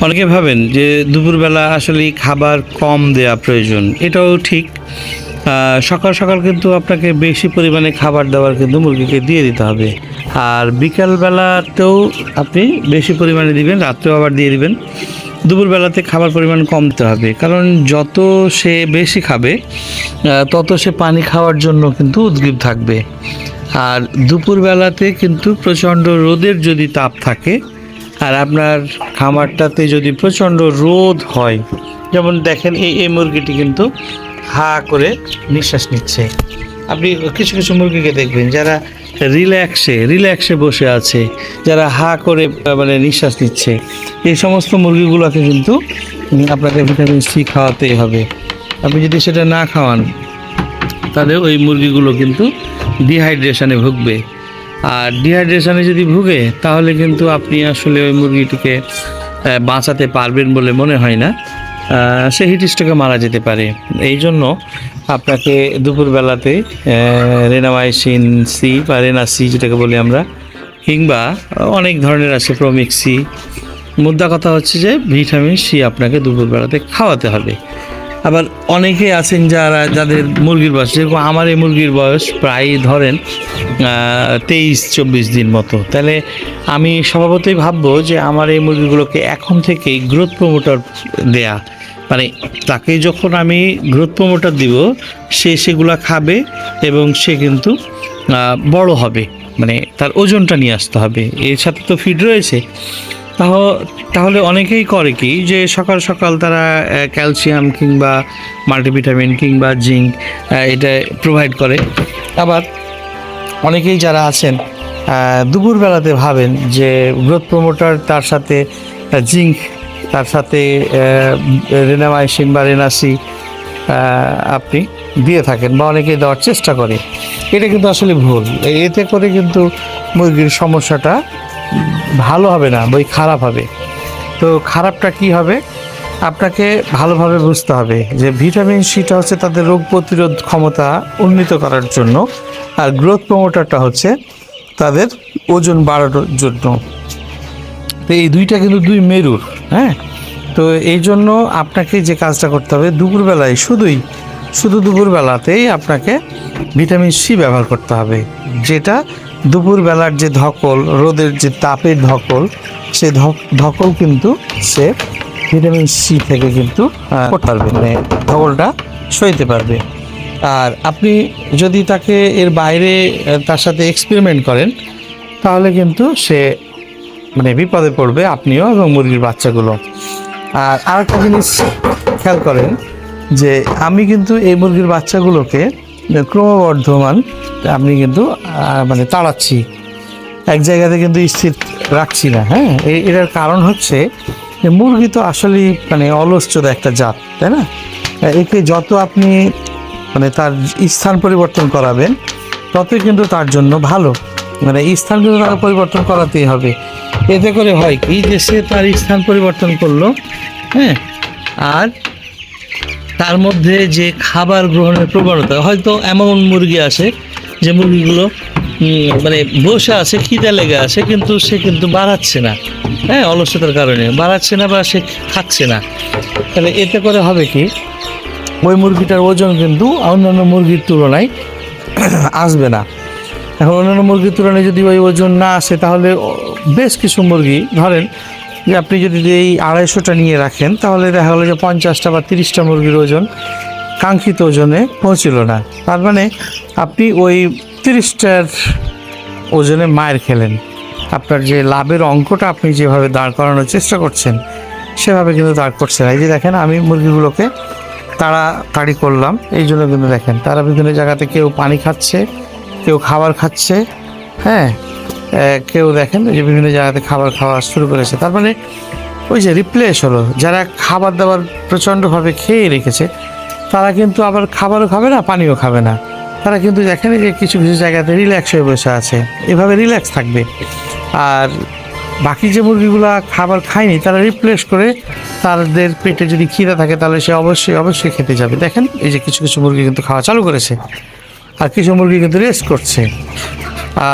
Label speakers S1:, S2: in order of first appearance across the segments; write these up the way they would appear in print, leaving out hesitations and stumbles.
S1: অনেকে ভাবেন যে দুপুরবেলা আসলে খাবার কম দেওয়া প্রয়োজন, এটাও ঠিক। সকাল সকাল কিন্তু আপনাকে বেশি পরিমাণে খাবার দাবার কিন্তু মুরগিকে দিয়ে দিতে হবে। আর বিকালবেলাতেও আপনি বেশি পরিমাণে দিবেন, রাত্রেও আবার দিয়ে দিবেন। দুপুরবেলাতে খাবার পরিমাণ কম দিতে হবে, কারণ যত সে বেশি খাবে তত সে পানি খাওয়ার জন্য কিন্তু উদগ্রীব থাকবে। আর দুপুরবেলাতে কিন্তু প্রচণ্ড রোদের যদি তাপ থাকে আর আপনার খামারটাতে যদি প্রচণ্ড রোদ হয়, যেমন দেখেন এই মুরগিটি কিন্তু হা করে নিঃশ্বাস নিচ্ছে। আপনি কিছু কিছু মুরগিকে দেখবেন যারা রিল্যাক্সে বসে আছে, যারা হা করে মানে নিঃশ্বাস নিচ্ছে। এই সমস্ত মুরগিগুলোকে কিন্তু আপনাকে ভিটামিন সি খাওয়াতেই হবে। আপনি যদি সেটা না খাওয়ান তাহলে ওই মুরগিগুলো কিন্তু ডিহাইড্রেশনে ভুগবে। আর ডিহাইড্রেশনে যদি ভুগে তাহলে কিন্তু আপনি আসলে ওই মুরগিটিকে বাঁচাতে পারবেন বলে মনে হয় না, সে হিটস্ট্রোকে মারা যেতে পারে। এই জন্য আপনাকে দুপুরবেলাতে রেনামাইসিন সি বা রেনা সি যেটাকে বলি আমরা, কিংবা অনেক ধরনের আছে প্রমিক্স সি, মুদ্রা কথা হচ্ছে যে ভিটামিন সি আপনাকে দুপুরবেলাতে খাওয়াতে হবে। আবার অনেকে আছেন যাদের মুরগির বয়স, যেরকম আমার এই মুরগির বয়স প্রায় ধরেন 23-24 দিন মতো, তাহলে আমি স্বভাবতই ভাববো যে আমার এই মুরগিগুলোকে এখন থেকেই গ্রোথ প্রমোটার দেয়া, মানে তাকে যখন আমি গ্রোথ প্রমোটার দিব সেগুলা খাবে এবং সে কিন্তু বড় হবে, মানে তার ওজনটা নিয়ে আসতে হবে। এর সাথে তো ফিড রয়েছে। তাহলে অনেকেই করে কি যে সকাল সকাল তারা ক্যালসিয়াম কিংবা মাল্টিভিটামিন কিংবা জিঙ্ক এটা প্রোভাইড করে। আবার অনেকেই যারা আছেন দুপুরবেলাতে ভাবেন যে গ্রোথ প্রমোটার তার সাথে জিঙ্ক, তার সাথে রেনামাইসিন বা রেনাসি আপনি দিয়ে থাকেন বা অনেকেই দেওয়ার চেষ্টা করে। এটা কিন্তু আসলে ভুল। এতে করে কিন্তু মুরগির সমস্যাটা ভালো হবে না, বই খারাপ হবে। তো খারাপটা কি হবে আপনাকে ভালোভাবে বুঝতে হবে যে ভিটামিন সিটা হচ্ছে তাদের রোগ প্রতিরোধ ক্ষমতা উন্নীত করার জন্য, আর গ্রোথ প্রমোটারটা হচ্ছে তাদের ওজন বাড়ানোর জন্য। তো এই দুইটা কিন্তু দুই মেরুর। হ্যাঁ, তো এই জন্য আপনাকে যে কাজটা করতে হবে দুপুরবেলায় শুধু দুপুরবেলাতেই আপনাকে ভিটামিন সি ব্যবহার করতে হবে, যেটা দুপুরবেলার যে ধকল, রোদের যে তাপের ধকল, সে ধকল কিন্তু সে ভিটামিন সি থেকে কিন্তু করতে পারবে, মানে ধকলটা সইতে পারবে। আর আপনি যদি তাকে এর বাইরে তার সাথে এক্সপেরিমেন্ট করেন তাহলে কিন্তু সে মানে বিপদে পড়বে, আপনিও এবং মুরগির বাচ্চাগুলো। আর আরেকটা জিনিস খেয়াল করেন যে আমি কিন্তু এই মুরগির বাচ্চাগুলোকে ক্রমবর্ধমান আমি কিন্তু মানে তাড়াচ্ছি, এক জায়গাতে কিন্তু স্থির রাখছি না। হ্যাঁ, এটার কারণ হচ্ছে যে মুরগি তো আসলে মানে অলসচোদা একটা জাত, তাই না? একে যত আপনি মানে তার স্থান পরিবর্তন করাবেন ততই কিন্তু তার জন্য ভালো, মানে স্থান কিন্তু তাকে পরিবর্তন করাতেই হবে। এতে করে হয় কি যে সে তার স্থান পরিবর্তন করলো, হ্যাঁ, আর তার মধ্যে যে খাবার গ্রহণের প্রবণতা, হয়তো এমন মুরগি আছে যে মুরগিগুলো মানে বসে আছে, খিদে লেগে আছে, কিন্তু সে কিন্তু বাড়াচ্ছে না, হ্যাঁ, অলসতার কারণে বাড়াচ্ছে না বা সে খাচ্ছে না। তাহলে এতে করে হবে কি ওই মুরগিটার ওজন কিন্তু অন্যান্য মুরগির তুলনায় আসবে না। এখন অন্যান্য মুরগির তুলনায় যদি ওই ওজন না আসে তাহলে বেশ কিছু মুরগি, ধরেন যে আপনি যদি এই 250টা নিয়ে রাখেন তাহলে দেখা গেলো যে 50টা বা 30টা মুরগির ওজন কাঙ্ক্ষিত ওজনে পৌঁছিল না। তার মানে আপনি ওই 30টার ওজনে মায়ের খেলেন। আপনার যে লাভের অঙ্কটা আপনি যেভাবে দাঁড় করানোর চেষ্টা করছেন সেভাবে কিন্তু দাঁড় করছে না। এই যে দেখেন আমি মুরগিগুলোকে তাড়াতাড়ি করলাম, এই জন্য কিন্তু দেখেন তারা বিভিন্ন জায়গাতে কেউ পানি খাচ্ছে, কেউ খাবার খাচ্ছে, হ্যাঁ, কেউ দেখেন যে বিভিন্ন জায়গাতে খাবার খাওয়া শুরু করেছে। তার মানে ওই যে রিপ্লেস হলো, যারা খাবার দাবার প্রচণ্ডভাবে খেয়ে রেখেছে তারা কিন্তু আবার খাবারও খাবে না, পানিও খাবে না, তারা কিন্তু দেখেন যে কিছু কিছু জায়গাতে রিল্যাক্স হয়ে বসে আছে, এভাবে রিল্যাক্স থাকবে। আর বাকি যে মুরগিগুলা খাবার খায়নি তারা রিপ্লেস করে, তাদের পেটে যদি খিদে থাকে তাহলে সে অবশ্যই খেতে যাবে। দেখেন এই যে কিছু কিছু মুরগি কিন্তু খাওয়া চালু করেছে, আর কিছু মুরগি কিন্তু রেস্ট করছে,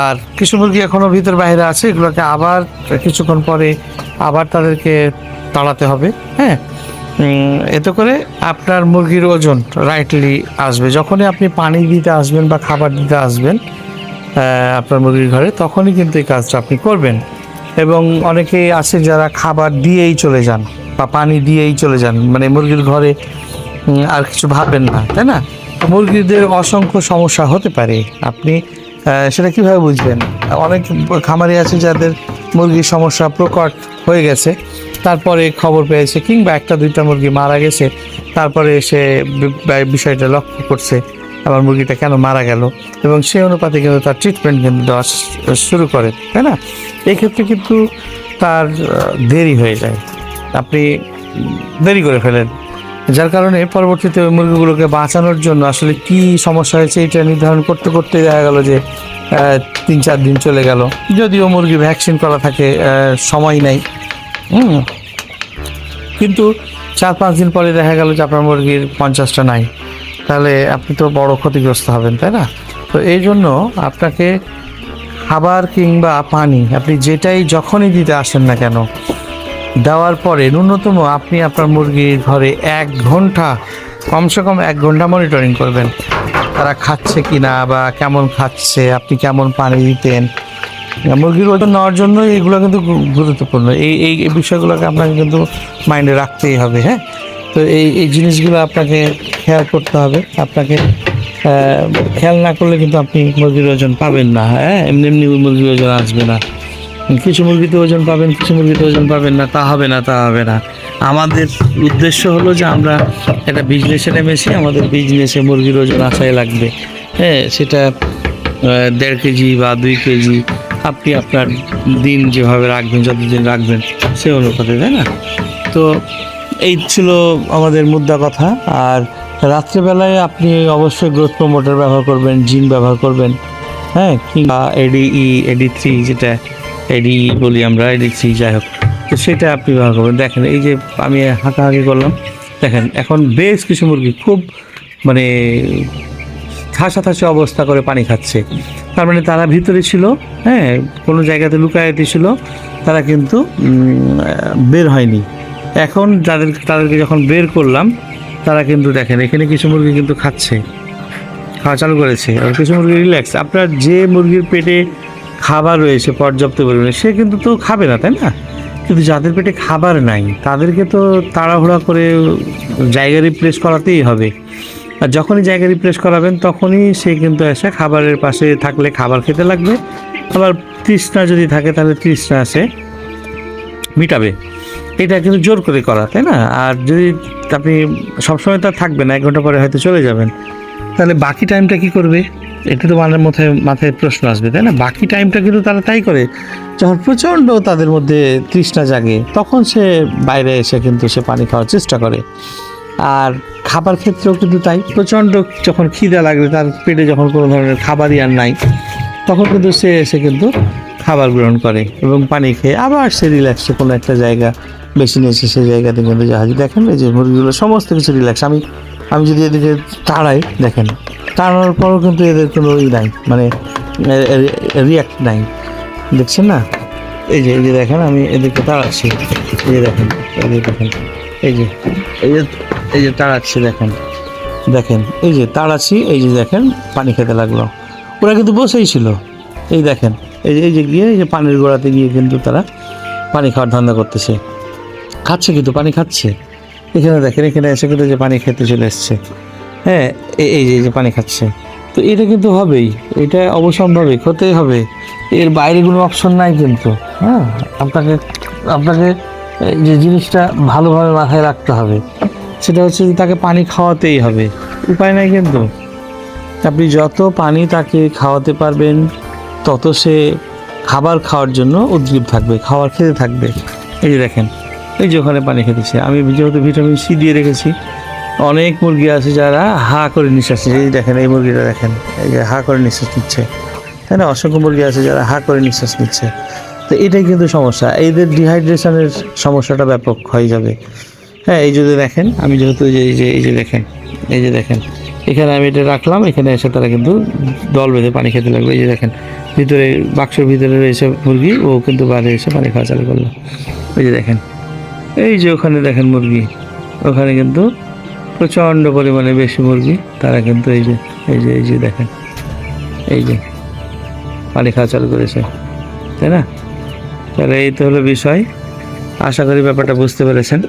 S1: আর কিছু মুরগি এখনও ভিতর বাইরে আছে। এগুলোকে আবার কিছুক্ষণ পরে আবার তাদেরকে তাড়াতে হবে। হ্যাঁ, এতে করে আপনার মুরগির ওজন রাইটলি আসবে। যখনই আপনি পানি দিতে আসবেন বা খাবার দিতে আসবেন আপনার মুরগির ঘরে, তখনই কিন্তু এই কাজটা আপনি করবেন। এবং অনেকেই আছে যারা খাবার দিয়েই চলে যান বা পানি দিয়েই চলে যান, মানে মুরগির ঘরে আর কিছু ভাববেন না, তাই না? মুরগিদের অসংখ্য সমস্যা হতে পারে। আপনি সেটা কিভাবে বুঝবেন? অনেক খামারি আছে যাদের মুরগির সমস্যা প্রকট হয়ে গেছে, তারপরে খবর পেয়েছে, কিংবা একটা দুইটা মুরগি মারা গেছে, তারপরে সে বিষয়টা লক্ষ্য করছে আমার মুরগিটা কেন মারা গেল, এবং সেই অনুপাতে কিন্তু তার ট্রিটমেন্ট কিন্তু দেওয়া শুরু করে, তাই না? এই ক্ষেত্রে কিন্তু তার দেরি হয়ে যায়, আপনি দেরি করে ফেলেন, যার কারণে পরবর্তীতে ওই মুরগিগুলোকে বাঁচানোর জন্য আসলে কি সমস্যা হয়েছে এটা নির্ধারণ করতে করতে দেখা গেল যে 3-4 দিন চলে গেল, যদিও মুরগি ভ্যাকসিন করা থাকে, সময় নেই। কিন্তু 4-5 দিন পরে দেখা গেল যে আপনার মুরগির 50টা নাই, তাহলে আপনি তো বড় ক্ষতিগ্রস্ত হবেন, তাই না? তো এই জন্য আপনাকে খাবার কিংবা পানি আপনি যেটাই যখনই দিতে আসেন না কেন, দেওয়ার পরে ন্যূনতম আপনি আপনার মুরগির ঘরে 1 ঘন্টা, কমসে কম 1 ঘন্টা মনিটরিং করবেন, তারা খাচ্ছে কি না বা কেমন খাচ্ছে, আপনি কেমন পানি দিতেন। মুরগির ওজন নেওয়ার জন্য এগুলো কিন্তু গুরুত্বপূর্ণ। এই বিষয়গুলোকে আপনাকে কিন্তু মাইন্ডে রাখতেই হবে। হ্যাঁ, তো এই জিনিসগুলো আপনাকে খেয়াল করতে হবে। আপনাকে খেয়াল না করলে কিন্তু আপনি মুরগির ওজন পাবেন না। হ্যাঁ, এমনি এমনি মুরগির ওজন আসবে না। কিছু মুরগিতে ওজন পাবেন, কিছু মুরগিতে ওজন পাবেন না, তা হবে না, তা হবে না। আমাদের উদ্দেশ্য হলো যে আমরা একটা বিজনেসে নেমেছি, আমাদের বিজনেসে মুরগির ওজন আসাই লাগবে। হ্যাঁ, সেটা 1.5 কেজি বা 2 কেজি আপনি আপনার দিন যেভাবে রাখবেন, যতদিন রাখবেন সে অনুপাতে, তাই না? তো এই ছিল আমাদের মুদ্রা কথা। আর রাত্রেবেলায় আপনি অবশ্যই গ্রোথ প্রমোটার ব্যবহার করবেন, জিঙ্ক ব্যবহার করবেন। হ্যাঁ, কিংবা AD3 যেটা ADE বলি আমরা, AD3 যাই হোক, তো সেটা আপনি ব্যবহার করবেন। দেখেন এই যে আমি হাঁকাহাঁকি করলাম, দেখেন এখন বেশ কিছু মুরগি খুব মানে ঠাসা অবস্থা করে পানি খাচ্ছে, তার মানে তারা ভিতরে ছিল। হ্যাঁ, কোনো জায়গাতে লুকায়িত ছিল, তারা কিন্তু বের হয়নি। এখন তাদেরকে যখন বের করলাম, তারা কিন্তু দেখেন এখানে কিছু মুরগি কিন্তু খাওয়া চালু করেছে, আর কিছু মুরগি রিল্যাক্স। আপনার যে মুরগির পেটে খাবার রয়েছে পর্যাপ্ত পরিমাণে, সে কিন্তু তো খাবে না, তাই না? কিন্তু যাদের পেটে খাবার নাই তাদেরকে তো তাড়াহুড়া করে জায়গা রিপ্লেস করাতেই হবে। আর যখনই জায়গা রিপ্লেস করাবেন তখনই সে কিন্তু এসে খাবারের পাশে থাকলে খাবার খেতে লাগবে। আবার তৃষ্ণা যদি থাকে তাহলে তৃষ্ণা সে মিটাবে। এটা কিন্তু জোর করে করা, তাই না? আর যদি আপনি সবসময় তার থাকবেন, 1 ঘন্টা পরে হয়তো চলে যাবেন, তাহলে বাকি টাইমটা কি করবে? এটা তো মাথায় প্রশ্ন আসবে, তাই না? বাকি টাইমটা কিন্তু তারা তাই করে, যখন প্রচণ্ড তাদের মধ্যে তৃষ্ণা জাগে তখন সে বাইরে এসে কিন্তু সে পানি খাওয়ার চেষ্টা করে। আর খাবার ক্ষেত্রেও কিন্তু তাই, প্রচণ্ড যখন খিদা লাগবে, তার পেটে যখন কোনো ধরনের খাবারই আর নাই, তখন কিন্তু সে এসে কিন্তু খাবার গ্রহণ করে এবং পানি খেয়ে আবার সে রিল্যাক্সে কোনো একটা জায়গা বেশি নিয়েছে, সেই জায়গাতে কিন্তু জাহাজ। দেখেন এই যে মুরগিগুলো সমস্ত কিছু রিল্যাক্স। আমি যদি এদিকে তাড়াই, দেখেন তাড়ানোর পরও কিন্তু এদের কোনো নাই, মানে রিয়াক্ট নাই, দেখছেন না? এই যে দেখেন আমি এদিকে তাড়াচ্ছি, এই যে দেখেন, এই যে তাড়াচ্ছি, দেখেন এই যে তাড়াচ্ছি, এই যে দেখেন পানি খেতে লাগলো। ওরা কিন্তু বসেই ছিল, এই দেখেন এই যে গিয়ে এই যে পানির গোড়াতে গিয়ে কিন্তু তারা পানি খাওয়ার ধান্দা করতেছে, খাচ্ছে, কিন্তু পানি খাচ্ছে। এখানে দেখেন, এখানে এসে কিন্তু যে পানি খেতে চলে এসছে। হ্যাঁ, এই যে পানি খাচ্ছে। তো এটা কিন্তু হবেই, এটা অবশ্যম্ভাবী হতেই হবে, এর বাইরে কোনো অপশন নাই কিন্তু। হ্যাঁ, আপনাকে যে জিনিসটা ভালোভাবে মাথায় রাখতে হবে সেটা হচ্ছে যে তাকে পানি খাওয়াতেই হবে, উপায় নাই। কিন্তু আপনি যত পানি তাকে খাওয়াতে পারবেন তত সে খাবার খাওয়ার জন্য উদ্গ্রীব থাকবে, খাবার খেতে থাকবে। এই যে দেখেন, এই যে ওখানে পানি খেতেছে, আমি যেহেতু ভিটামিন সি দিয়ে রেখেছি। অনেক মুরগি আছে যারা হা করে নিঃশ্বাস নিচ্ছে, এই দেখেন এই মুরগিটা দেখেন, এই যে হা করে নিঃশ্বাস নিচ্ছে, তাই না? অসংখ্য মুরগি আছে যারা হা করে নিঃশ্বাস নিচ্ছে। তো এটাই কিন্তু সমস্যা, এদের ডিহাইড্রেশনের সমস্যাটা ব্যাপক হয়ে যাবে। হ্যাঁ, এই যদি দেখেন, আমি যেহেতু এই যে দেখেন এখানে আমি এটা রাখলাম, এখানে এসে তারা কিন্তু দল বেঁধে পানি খেতে লাগবে। এই যে দেখেন ভিতরে বাক্সের ভিতরে রয়েছে মুরগি, ও কিন্তু বাইরে এসে পানি খাওয়া চালু করলো। এই যে দেখেন, এই যে ওখানে দেখেন মুরগি, ওখানে কিন্তু প্রচণ্ড পরিমাণে বেশি মুরগি, তারা কিন্তু এই যে দেখেন, এই যে পানি খাওয়া চালু করেছে, তাই না? তাহলে এই তো হলো বিষয়। আশা করি ব্যাপারটা বুঝতে পেরেছেন।